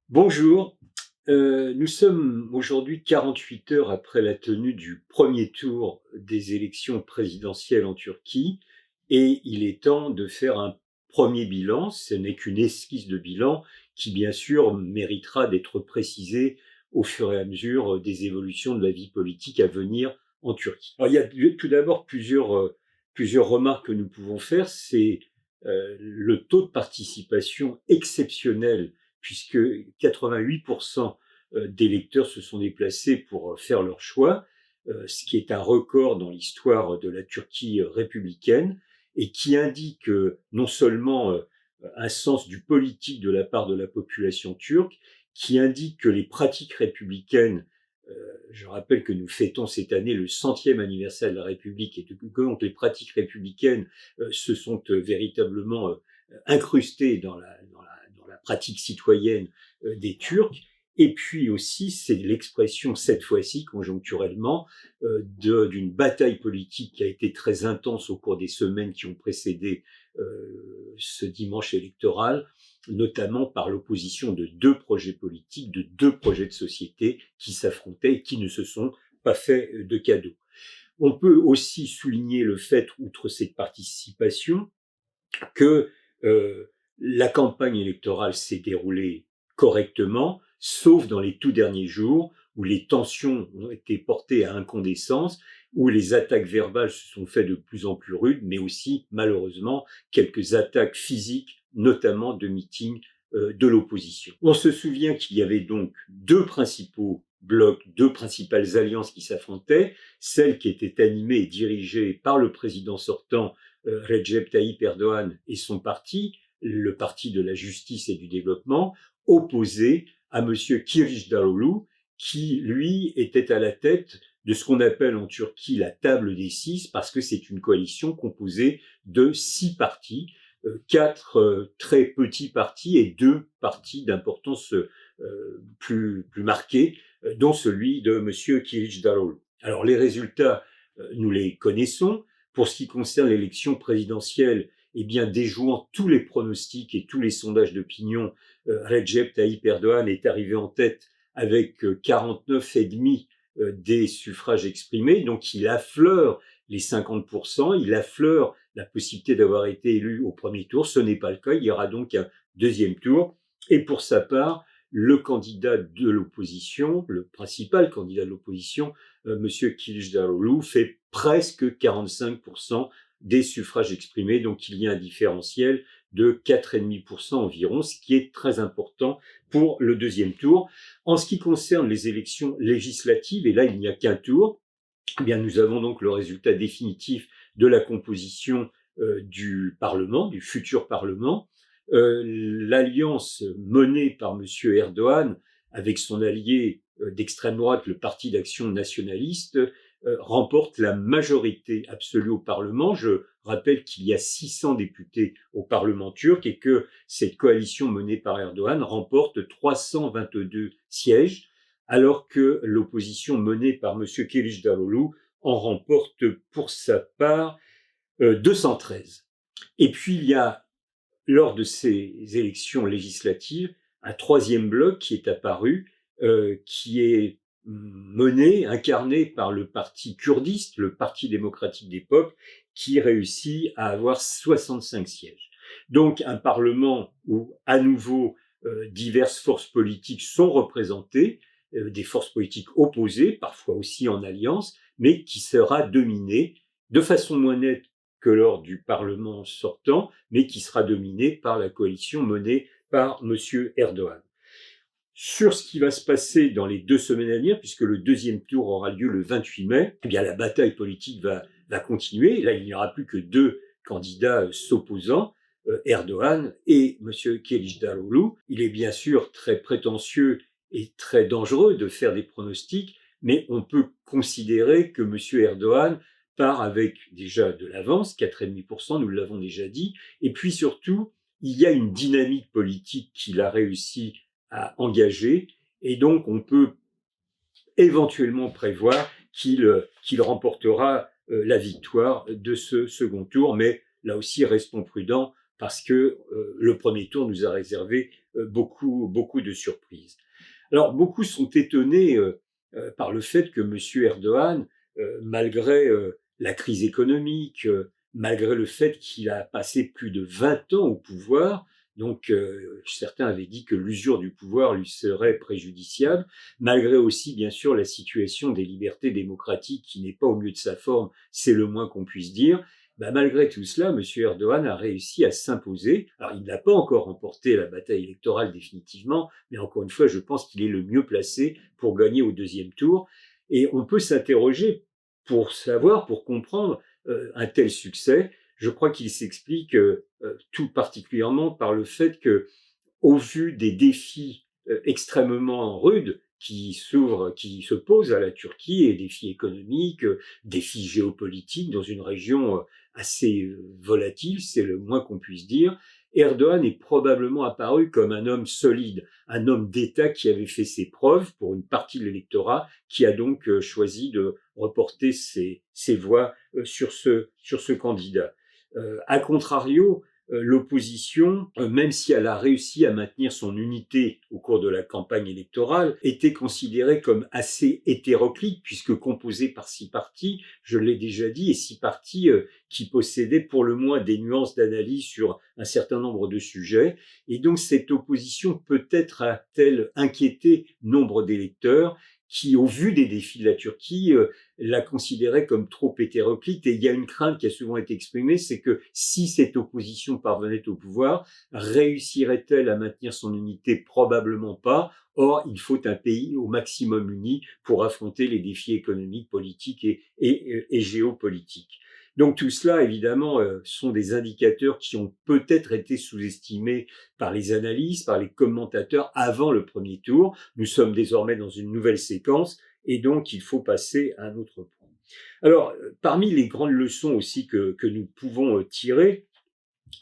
Bonjour, nous sommes aujourd'hui 48 heures après la tenue du premier tour des élections présidentielles en Turquie et il est temps de faire un premier bilan. Ce n'est qu'une esquisse de bilan qui, bien sûr, méritera d'être précisée au fur et à mesure des évolutions de la vie politique à venir en Turquie. Alors, il y a tout d'abord plusieurs remarques que nous pouvons faire. C'est le taux de participation exceptionnel puisque 88% d'électeurs se sont déplacés pour faire leur choix, ce qui est un record dans l'histoire de la Turquie républicaine et qui indique non seulement un sens du politique de la part de la population turque, qui indique que les pratiques républicaines, je rappelle que nous fêtons cette année le 100e anniversaire de la République et que donc les pratiques républicaines se sont véritablement incrustées dans la pratique citoyenne des Turcs. Et puis aussi, c'est l'expression, cette fois-ci, conjoncturellement, d'une bataille politique qui a été très intense au cours des semaines qui ont précédé ce dimanche électoral, notamment par l'opposition de deux projets politiques, de deux projets de société qui s'affrontaient et qui ne se sont pas fait de cadeaux. On peut aussi souligner le fait, outre cette participation, que la campagne électorale s'est déroulée correctement, sauf dans les tout derniers jours où les tensions ont été portées à incandescence, où les attaques verbales se sont faites de plus en plus rudes, mais aussi, malheureusement, quelques attaques physiques, notamment de meetings de l'opposition. On se souvient qu'il y avait donc deux principaux blocs, deux principales alliances qui s'affrontaient, celle qui était animée et dirigée par le président sortant Recep Tayyip Erdogan et son parti, le parti de la justice et du développement, opposé à M. Kılıçdaroğlu, qui, lui, était à la tête de ce qu'on appelle en Turquie la table des six, parce que c'est une coalition composée de 6 partis, 4 très petits partis et 2 partis d'importance plus marquée, dont celui de M. Kılıçdaroğlu. Alors les résultats, nous les connaissons. Pour ce qui concerne l'élection présidentielle, eh bien, déjouant tous les pronostics et tous les sondages d'opinion, Recep Tayyip Erdogan est arrivé en tête avec 49,5% des suffrages exprimés. Donc, il affleure les 50%, il affleure la possibilité d'avoir été élu au premier tour. Ce n'est pas le cas. Il y aura donc un deuxième tour. Et pour sa part, le candidat de l'opposition, le principal candidat de l'opposition, Monsieur Kılıçdaroğlu, fait presque 45% des suffrages exprimés, donc il y a un différentiel de 4,5% environ, ce qui est très important pour le deuxième tour. En ce qui concerne les élections législatives, et là il n'y a qu'un tour, eh bien nous avons donc le résultat définitif de la composition du Parlement, du futur Parlement. L'alliance menée par M. Erdogan avec son allié d'extrême droite, le Parti d'action nationaliste, remporte la majorité absolue au Parlement. Je rappelle qu'il y a 600 députés au Parlement turc et que cette coalition menée par Erdogan remporte 322 sièges, alors que l'opposition menée par M. Kılıçdaroğlu en remporte pour sa part 213. Et puis il y a, lors de ces élections législatives, un troisième bloc qui est apparu, qui est incarné par le parti kurdiste, le Parti démocratique des peuples, qui réussit à avoir 65 sièges. Donc un parlement où, à nouveau, diverses forces politiques sont représentées, des forces politiques opposées, parfois aussi en alliance, mais qui sera dominé de façon moins nette que lors du Parlement sortant, mais qui sera dominé par la coalition menée par M. Erdogan. Sur ce qui va se passer dans les 2 semaines à venir, puisque le deuxième tour aura lieu le 28 mai, eh bien la bataille politique va continuer. Là, il n'y aura plus que 2 candidats s'opposant, Erdogan et M. Kılıçdaroğlu. Il est bien sûr très prétentieux et très dangereux de faire des pronostics, mais on peut considérer que M. Erdogan part avec déjà de l'avance, 4,5%, nous l'avons déjà dit, et puis surtout, il y a une dynamique politique qu'il a réussi à engager, et donc on peut éventuellement prévoir qu'il remportera la victoire de ce second tour. Mais là aussi, restons prudents parce que le premier tour nous a réservé beaucoup de surprises. Alors, beaucoup sont étonnés par le fait que M. Erdogan, malgré la crise économique, malgré le fait qu'il a passé plus de 20 ans au pouvoir, donc certains avaient dit que l'usure du pouvoir lui serait préjudiciable, malgré aussi bien sûr la situation des libertés démocratiques qui n'est pas au mieux de sa forme, c'est le moins qu'on puisse dire. Malgré tout cela, M. Erdogan a réussi à s'imposer. Alors, il n'a pas encore remporté la bataille électorale définitivement, mais encore une fois, je pense qu'il est le mieux placé pour gagner au deuxième tour. Et on peut s'interroger pour savoir, pour comprendre un tel succès. Je crois qu'il s'explique tout particulièrement par le fait que, au vu des défis extrêmement rudes qui se posent à la Turquie, et défis économiques, défis géopolitiques dans une région assez volatile, c'est le moins qu'on puisse dire, Erdogan est probablement apparu comme un homme solide, un homme d'État qui avait fait ses preuves pour une partie de l'électorat, qui a donc choisi de reporter ses voix sur ce candidat. A contrario, l'opposition, même si elle a réussi à maintenir son unité au cours de la campagne électorale, était considérée comme assez hétéroclite, puisque composée par 6 partis, je l'ai déjà dit, et 6 partis qui possédaient pour le moins des nuances d'analyse sur un certain nombre de sujets. Et donc cette opposition peut-être a-t-elle inquiété nombre d'électeurs qui, au vu des défis de la Turquie, la considérait comme trop hétéroclite. Et il y a une crainte qui a souvent été exprimée, c'est que si cette opposition parvenait au pouvoir, réussirait-elle à maintenir son unité? Probablement pas. Or, il faut un pays au maximum uni pour affronter les défis économiques, politiques et géopolitiques. Donc tout cela, évidemment, sont des indicateurs qui ont peut-être été sous-estimés par les analystes, par les commentateurs avant le premier tour. Nous sommes désormais dans une nouvelle séquence et donc il faut passer à un autre point. Alors, parmi les grandes leçons aussi que nous pouvons tirer,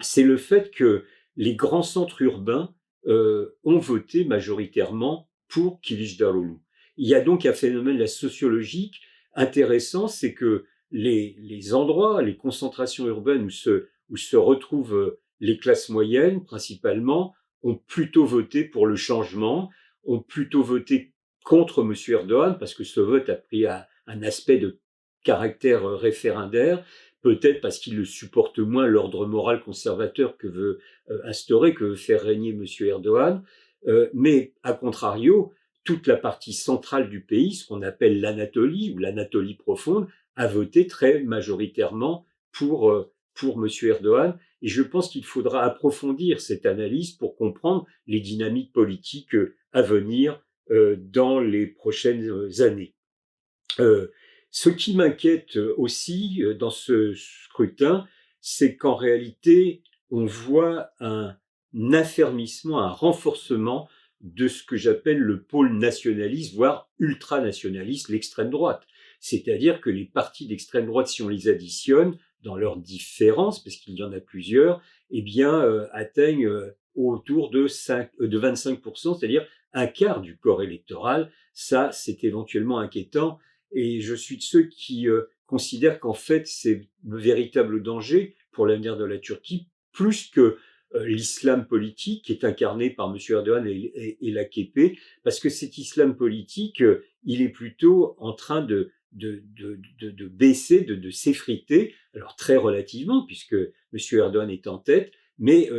c'est le fait que les grands centres urbains ont voté majoritairement pour Kılıçdaroğlu. Il y a donc un phénomène sociologique intéressant, c'est que les endroits, les concentrations urbaines où se retrouvent les classes moyennes principalement, ont plutôt voté pour le changement, ont plutôt voté contre M. Erdogan, parce que ce vote a pris un aspect de caractère référendaire, peut-être parce qu'il le supporte moins l'ordre moral conservateur que veut instaurer, que veut faire régner M. Erdogan. Mais à contrario, toute la partie centrale du pays, ce qu'on appelle l'Anatolie ou l'Anatolie profonde, a voté très majoritairement pour M. Erdogan. Et je pense qu'il faudra approfondir cette analyse pour comprendre les dynamiques politiques à venir dans les prochaines années. Ce qui m'inquiète aussi dans ce scrutin, c'est qu'en réalité, on voit un affermissement, un renforcement de ce que j'appelle le pôle nationaliste, voire ultranationaliste, l'extrême droite. C'est-à-dire que les partis d'extrême droite, si on les additionne, dans leurs différences, parce qu'il y en a plusieurs, eh bien, atteignent autour de 25%, c'est-à-dire un quart du corps électoral. Ça, c'est éventuellement inquiétant. Et je suis de ceux qui considèrent qu'en fait, c'est le véritable danger pour l'avenir de la Turquie, plus que l'islam politique qui est incarné par M. Erdogan et l'AKP, parce que cet islam politique, il est plutôt en train de baisser, de s'effriter, alors très relativement, puisque M. Erdogan est en tête, mais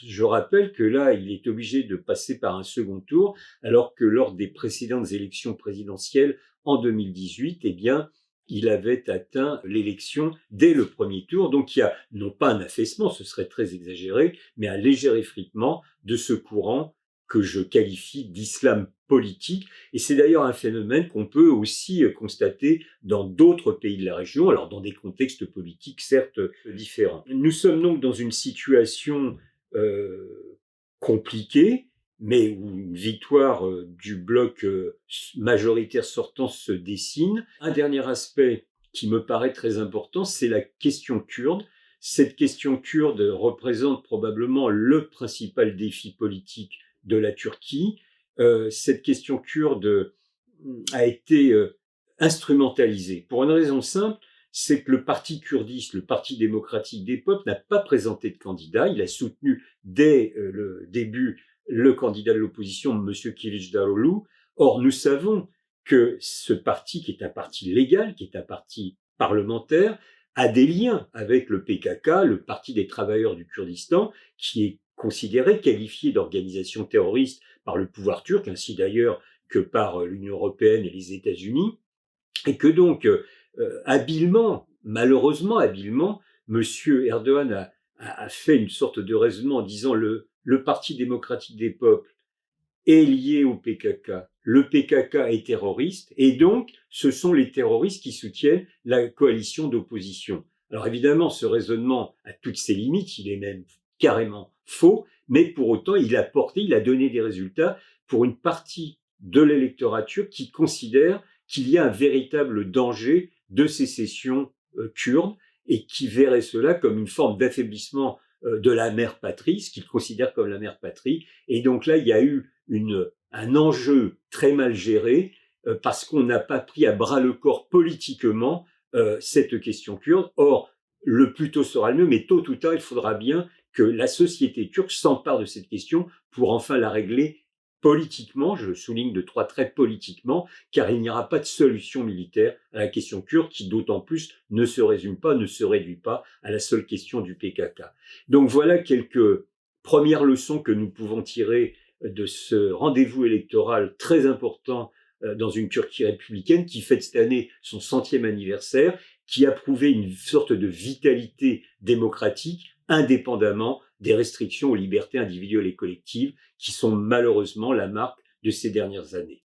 je rappelle que là, il est obligé de passer par un second tour, alors que lors des précédentes élections présidentielles, en 2018, eh bien, il avait atteint l'élection dès le premier tour. Donc, il y a non pas un affaissement, ce serait très exagéré, mais un léger effritement de ce courant que je qualifie d'islam politique. Et c'est d'ailleurs un phénomène qu'on peut aussi constater dans d'autres pays de la région, alors dans des contextes politiques certes différents. Nous sommes donc dans une situation compliquée, mais où une victoire du bloc majoritaire sortant se dessine. Un dernier aspect qui me paraît très important, c'est la question kurde. Cette question kurde représente probablement le principal défi politique de la Turquie. Cette question kurde a été instrumentalisé. Pour une raison simple, c'est que le parti kurdiste, le parti démocratique des peuples, n'a pas présenté de candidat. Il a soutenu dès le début le candidat de l'opposition, M. Kılıçdaroğlu. Or, nous savons que ce parti, qui est un parti légal, qui est un parti parlementaire, a des liens avec le PKK, le Parti des travailleurs du Kurdistan, qui est considéré, qualifié d'organisation terroriste par le pouvoir turc, ainsi d'ailleurs que par l'Union européenne et les États-Unis, et que donc, habilement, malheureusement habilement, M. Erdogan a fait une sorte de raisonnement en disant le Parti démocratique des peuples est lié au PKK, le PKK est terroriste, et donc ce sont les terroristes qui soutiennent la coalition d'opposition. Alors évidemment, ce raisonnement a toutes ses limites, il est même carrément faux, mais pour autant, il a donné des résultats pour une partie de l'électorat turc qui considère qu'il y a un véritable danger de sécession kurde et qui verrait cela comme une forme d'affaiblissement de la mère patrie, ce qu'il considère comme la mère patrie. Et donc là, il y a eu un enjeu très mal géré parce qu'on n'a pas pris à bras le corps politiquement cette question kurde. Or, le plus tôt sera le mieux, mais tôt ou tard, il faudra bien que la société turque s'empare de cette question pour enfin la régler politiquement, je le souligne de 3 traits politiquement, car il n'y aura pas de solution militaire à la question kurde qui, d'autant plus, ne se résume pas, ne se réduit pas à la seule question du PKK. Donc voilà quelques premières leçons que nous pouvons tirer de ce rendez-vous électoral très important dans une Turquie républicaine qui fête cette année son 100e anniversaire, qui a prouvé une sorte de vitalité démocratique indépendamment des restrictions aux libertés individuelles et collectives qui sont malheureusement la marque de ces dernières années.